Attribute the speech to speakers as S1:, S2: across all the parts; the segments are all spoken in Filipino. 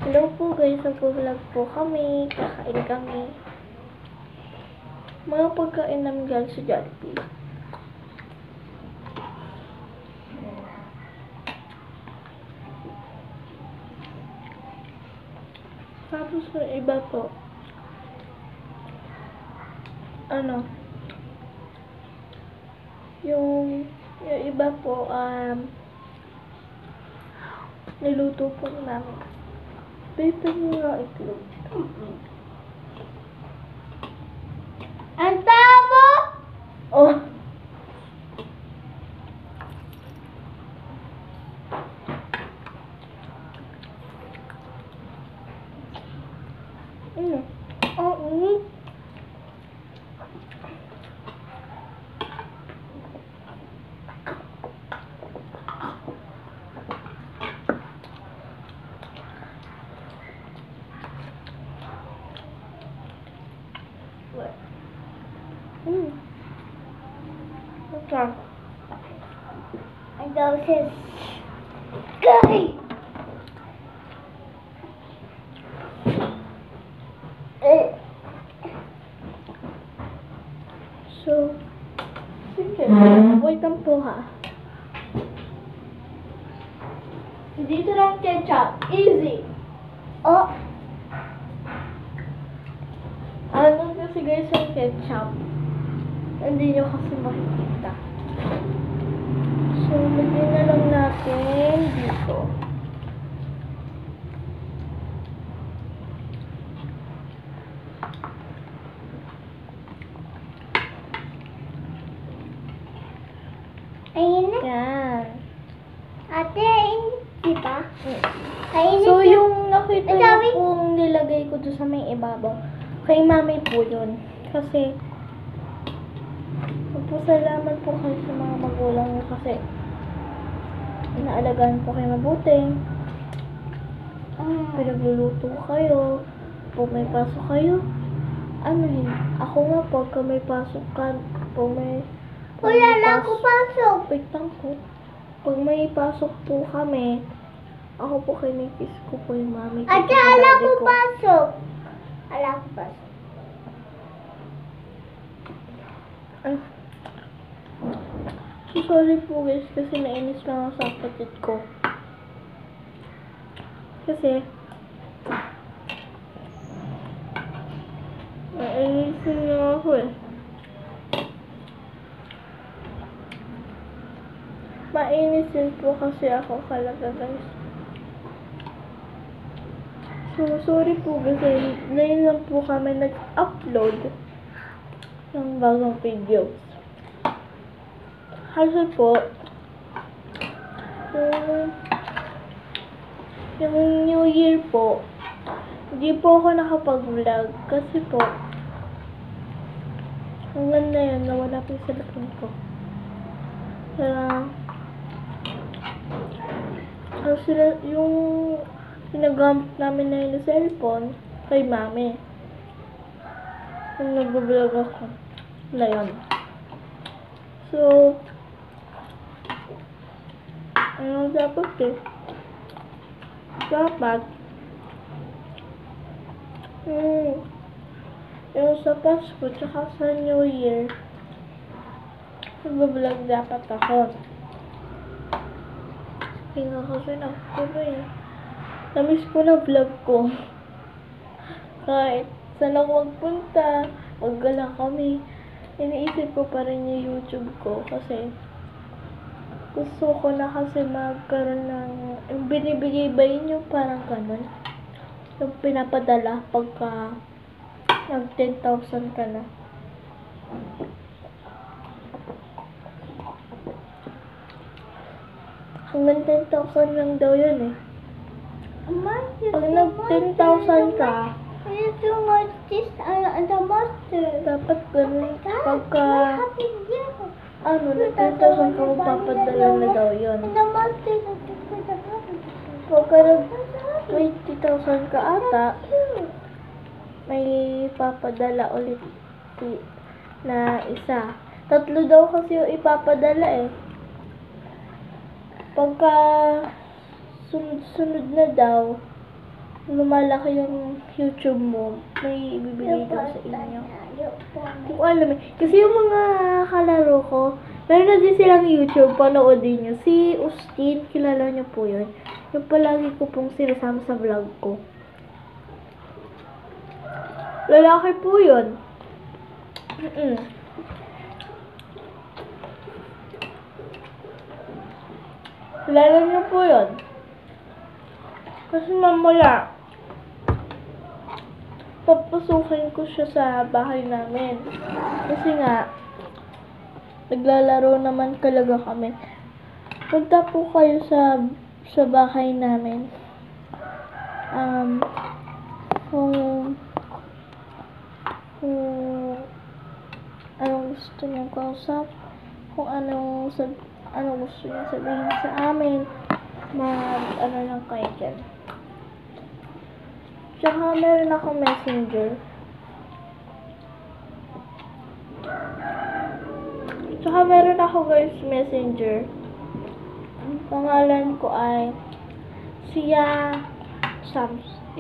S1: Hello po guys, nagpo-vlog po kami, kakain kami. Mga pagkain namin galing sa Jollibee. Tapos yung iba po, yung iba po, niluto po namin. Dito nyo nga itlog.
S2: Ang tamo!
S1: Oh! Oh, Okay.
S2: Ang doses. Gay!
S1: So, sige. Wait lang po ha. Dito lang ketchup. Easy.
S2: Oh!
S1: Ano kasi guys yung ketchup? Hindi nyo kasi makikita. So, lagyan na lang natin dito.
S2: Ayun na.
S1: Yan.
S2: Ate, hindi pa? Ayun
S1: So,
S2: na.
S1: yung nakita
S2: Ay,
S1: nyo
S2: sabi.
S1: kung nilagay ko doon sa may ibabaw, kay mami po yun. Kasi, magpasalamat po kayo sa mga magulang nyo kasi inaalagaan po kayo mabuti. Pinagluluto kayo. Pag may pasok kayo, ako nga pagka may pasok ka,
S2: Wala na ako pasok.
S1: wait lang po. Pag may pasok po kami, ako po kinikis ko po yung mami ko.
S2: Ate,
S1: tsaka
S2: ala
S1: daddy
S2: ko
S1: ko.
S2: pasok. Ala ko pasok.
S1: So, sorry po guys kasi nainis lang ako sa kapatid ko. Kasi, nainis lang ako eh. Mainis din po kasi ako talaga guys. So, sorry po kasi ngayon lang po kami nag-upload ng bagong videos. Kasi po, yung New Year po, hindi po ako nakapag-vlog kasi po, hanggang na yun, nawala po yung cellphone ko. Kasi yung ginagamit namin na yun na cellphone kay mami. Yung nag-vlog ako na yun. So, ano dapat eh? Dapat yung sa Pasko tsaka sa New Year nag-vlog dapat ako. Kaya kasi nakatuloy eh. Namiss ko na vlog ko. Kahit saan ako magpunta, maggala kami, iniisip ko pa rin yung YouTube ko kasi gusto ko na kasi magkaroon ng yung binibigay ba yun yung parang ganun? Yung pinapadala pagka nag 10,000 ka na. Hanggang 10,000 lang daw yun eh. Pag nag 10,000 ka,
S2: It's too much this the monster.
S1: dapat ganun pagka nag 10,000 ka mapapadala na daw yun.
S2: The monster is
S1: Pagka nag 20,000 ka ata, may papadala ulit na isa. 3 daw kasi yung ipapadala eh. Pagka sunod-sunod na daw, lumalaki yung YouTube mo, may ibibigay daw sa inyo. Hindi ko alam eh. Kasi yung mga kalaro ko, meron na din silang YouTube, panoodin nyo. Si Austin, kilala nyo po yun. Yung palagi ko pong sinasama sa vlog ko. Lalaki po yun. Kilala nyo po yun. Kasi mamaya, papasukin ko siya sa bahay namin. Kasi nga, naglalaro naman talaga kami. Punta po kayo sa bahay namin. Kung anong gusto niyong kausap, kung anong gusto niyo sabihin sa amin, ano lang kayo dyan. Tsaka meron akong messenger. Tsaka meron ako guys messenger. Ang pangalan ko ay Sia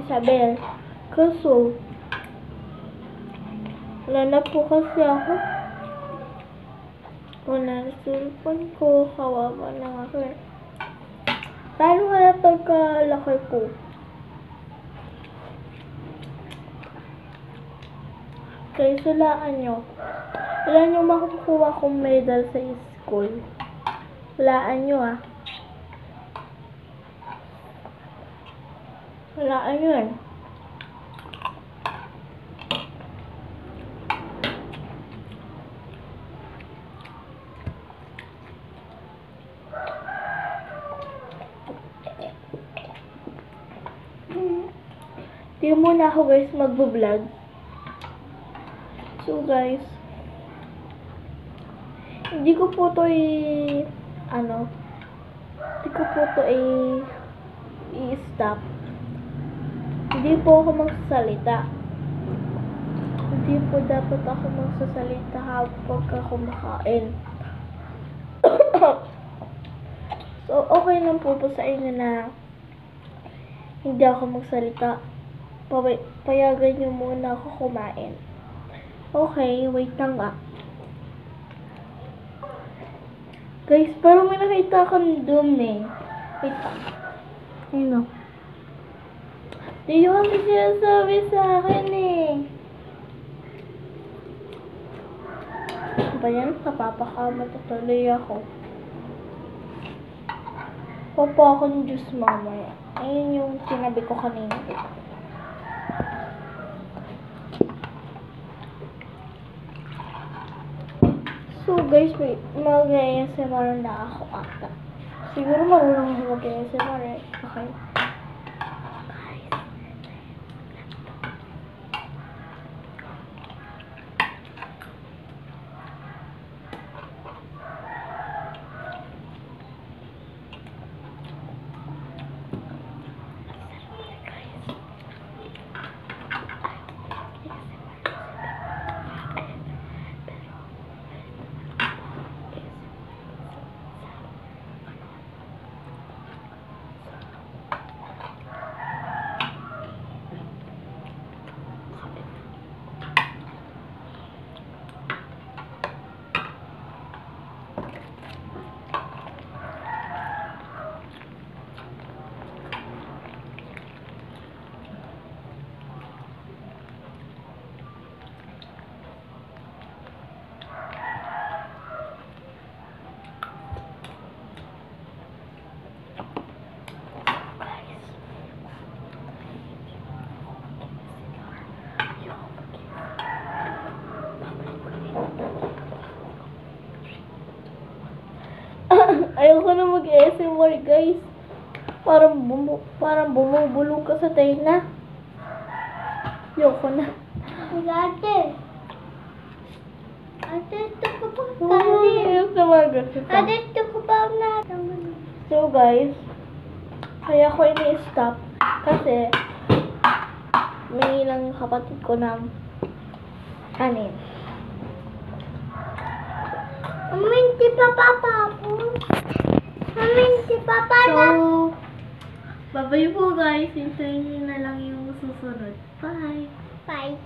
S1: Isabel. Kaso, wala na po kasi ako. Wala na cellphone ko. Kawawa na ako eh. Paano kaya pagkalaki ko? Kaya sulaan nyo. Wala nyo makukuha kong medal sa school. Walaan nyo ah. Walaan nyo eh. Di muna ako guys magbo-vlog. So guys, hindi ko po to i-stop. Hindi po ako magsasalita. Hindi po dapat ako magsasalita kapag ako kumakain. So, okay lang po sa inyo na hindi ako magsalita. Payagan nyo muna ako kumain. Okay, wait lang ah. Guys, parang may nakita akong doom eh. Wait lang. Ayun o. Di nyo kami sinasabi sa akin eh. Ba yan? Napapakama tuloy ako. Papa ako ng juice mamaya. Ayun yung sinabi ko kanina. So guys, mag-ASMR na ako ata. Siguro marunong ako mag-ASMR eh. Okay. Ayoko na mag-ASMR guys. Parang bumubulong ka sa taina. Ayoko na.
S2: Ate, ito ko pa
S1: ASMR guys.
S2: Ate, ito ko pa na.
S1: So guys, kaya ko ini-stop kasi may ilang kapatid ko na kanin.
S2: Hindi pa papa po. Hindi pa papa na.
S1: So, bye-bye po guys. Hintayin nyo na lang susunod. Bye!
S2: Bye.